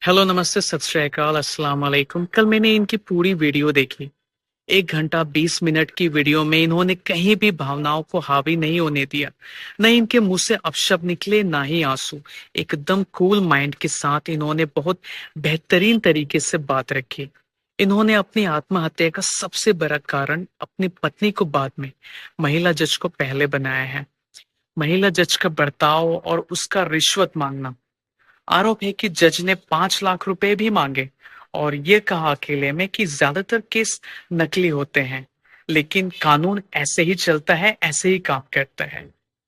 Hello, नमस्ते, सत श्री अकाल, अस्सलाम वालेकुम। कल मैंने इनकी पूरी वीडियो देखी। 1 घंटा 20 मिनट की वीडियो में इन्होंने कहीं भी भावनाओं को हावी नहीं होने दिया। न इनके मुँह से अपशब्द निकले, ना ही आँसू। एकदम कूल माइंड के साथ इन्होंने बहुत बेहतरीन तरीके से बात रखी। इन्होंने अपनी आत्महत्या का सबसे बड़ा कारण अपनी पत्नी को बाद में, महिला जज को पहले बनाया है। महिला जज का बर्ताव और उसका रिश्वत माँगना। आरोप है कि जज ने 5 लाख रुपए भी मांगे और ये कहा अकेले में कि ज्यादातर केस नकली होते हैं, लेकिन कानून ऐसे ही चलता है, ऐसे ही काम करता है।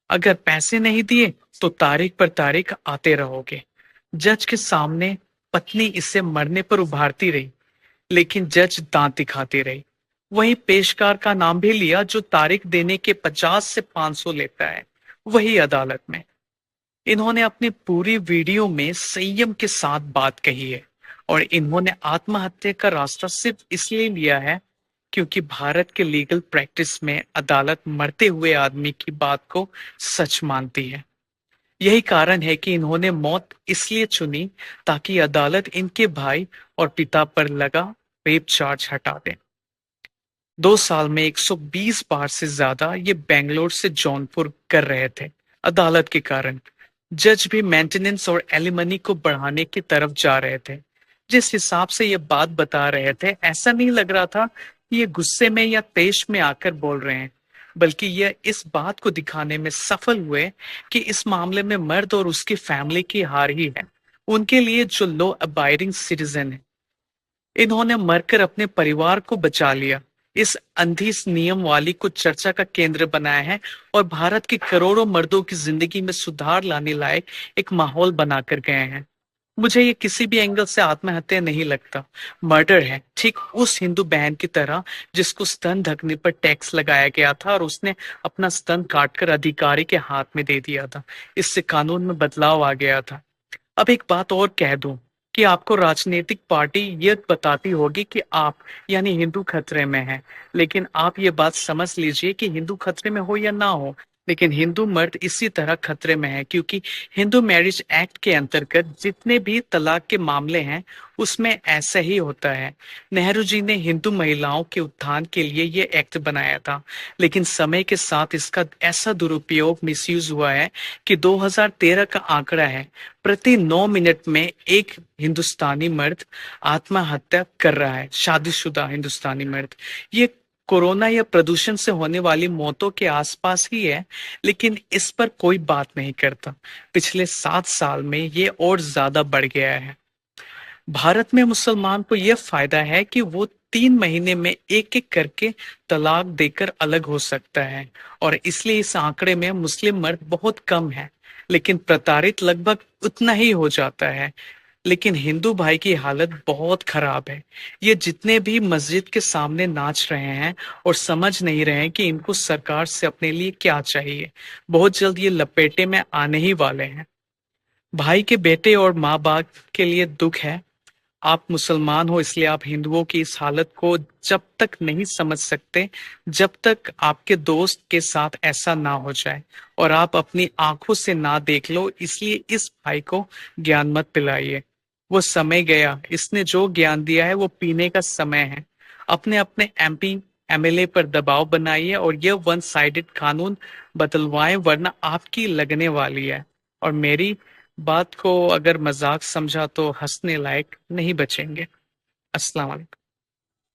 अगर पैसे नहीं दिए तो तारीख पर तारीख आते रहोगे। जज के सामने पत्नी इसे मरने पर उभारती रही, लेकिन जज दांत दिखाती रही। वही पेशकार का नाम भी लिया जो तारीख देने के 50 से 500 लेता है, वही अदालत में। इन्होंने अपनी पूरी वीडियो में संयम के साथ बात कही है और इन्होंने आत्महत्या का रास्ता सिर्फ इसलिए लिया है क्योंकि भारत के लीगल प्रैक्टिस में अदालत मरते हुए आदमी की बात को सच मानती है। यही कारण है कि इन्होंने मौत इसलिए चुनी ताकि अदालत इनके भाई और पिता पर लगा रेप चार्ज हटा दे। 2 साल में 120 बार से ज्यादा ये बेंगलोर से जौनपुर कर रहे थे अदालत के कारण। जज भी मेंटेनेंस और एलिमनी को बढ़ाने की तरफ जा रहे थे। जिस हिसाब से ये बात बता रहे थे, ऐसा नहीं लग रहा था कि ये गुस्से में या तेज में आकर बोल रहे हैं, बल्कि ये इस बात को दिखाने में सफल हुए कि इस मामले में मर्द और उसकी फैमिली की हार ही है, उनके लिए जो लॉ अबाइडिंग सिटीजन है। इन्होंने मरकर अपने परिवार को बचा लिया, इस अंधी नियम वाली को चर्चा का केंद्र बनाया है और भारत के करोड़ों मर्दों की जिंदगी में सुधार लाने लायक एक माहौल बनाकर गए हैं। मुझे ये किसी भी एंगल से आत्महत्या नहीं लगता, मर्डर है, ठीक उस हिंदू बहन की तरह जिसको स्तन ढकने पर टैक्स लगाया गया था और उसने अपना स्तन काटकर अधिकारी के हाथ में दे दिया था। इससे कानून में बदलाव आ गया था। अब एक बात और कह दूं कि आपको राजनीतिक पार्टी ये बताती होगी कि आप यानी हिंदू खतरे में हैं, लेकिन आप ये बात समझ लीजिए कि हिंदू खतरे में हो या ना हो, लेकिन हिंदू मर्द इसी तरह खतरे में है क्योंकि हिंदू मैरिज एक्ट के अंतर्गत जितने भी तलाक के मामले हैं उसमें ऐसा ही होता है। नेहरू जी ने हिंदू महिलाओं के उत्थान के लिए ये एक्ट बनाया था, लेकिन समय के साथ इसका ऐसा दुरुपयोग मिसयूज हुआ है कि 2013 का आंकड़ा है, प्रति 9 मिनट में एक हिंदुस्तानी मर्द आत्महत्या कर रहा है, शादीशुदा हिंदुस्तानी मर्द। ये कोरोना या प्रदूषण से होने वाली मौतों के आसपास ही है, लेकिन इस पर कोई बात नहीं करता। पिछले 7 साल में ये और ज्यादा बढ़ गया है। भारत में मुसलमान को यह फायदा है कि वो 3 महीने में एक एक करके तलाक देकर अलग हो सकता है और इसलिए इस आंकड़े में मुस्लिम मर्द बहुत कम है, लेकिन प्रताड़ित लगभग उतना ही हो जाता है। लेकिन हिंदू भाई की हालत बहुत खराब है। ये जितने भी मस्जिद के सामने नाच रहे हैं और समझ नहीं रहे हैं कि इनको सरकार से अपने लिए क्या चाहिए। बहुत जल्द ये लपेटे में आने ही वाले हैं। भाई के बेटे और माँ बाप के लिए दुख है। आप मुसलमान हो इसलिए आप हिंदुओं की इस हालत को जब तक नहीं समझ सकते, जब तक आपके दोस्त के साथ ऐसा ना हो जाए और आप अपनी आंखों से ना देख लो, इसलिए इस भाई को ज्ञान मत पिलाइए। वो समय गया, इसने जो ज्ञान दिया है वो पीने का समय है। अपने अपने एमपी एमएलए पर दबाव बनाइए और यह वन साइडेड कानून बदलवाएं, वरना आपकी लगने वाली है। और मेरी बात को अगर मजाक समझा तो हंसने लायक नहीं बचेंगे। अस्सलाम वालेकुम।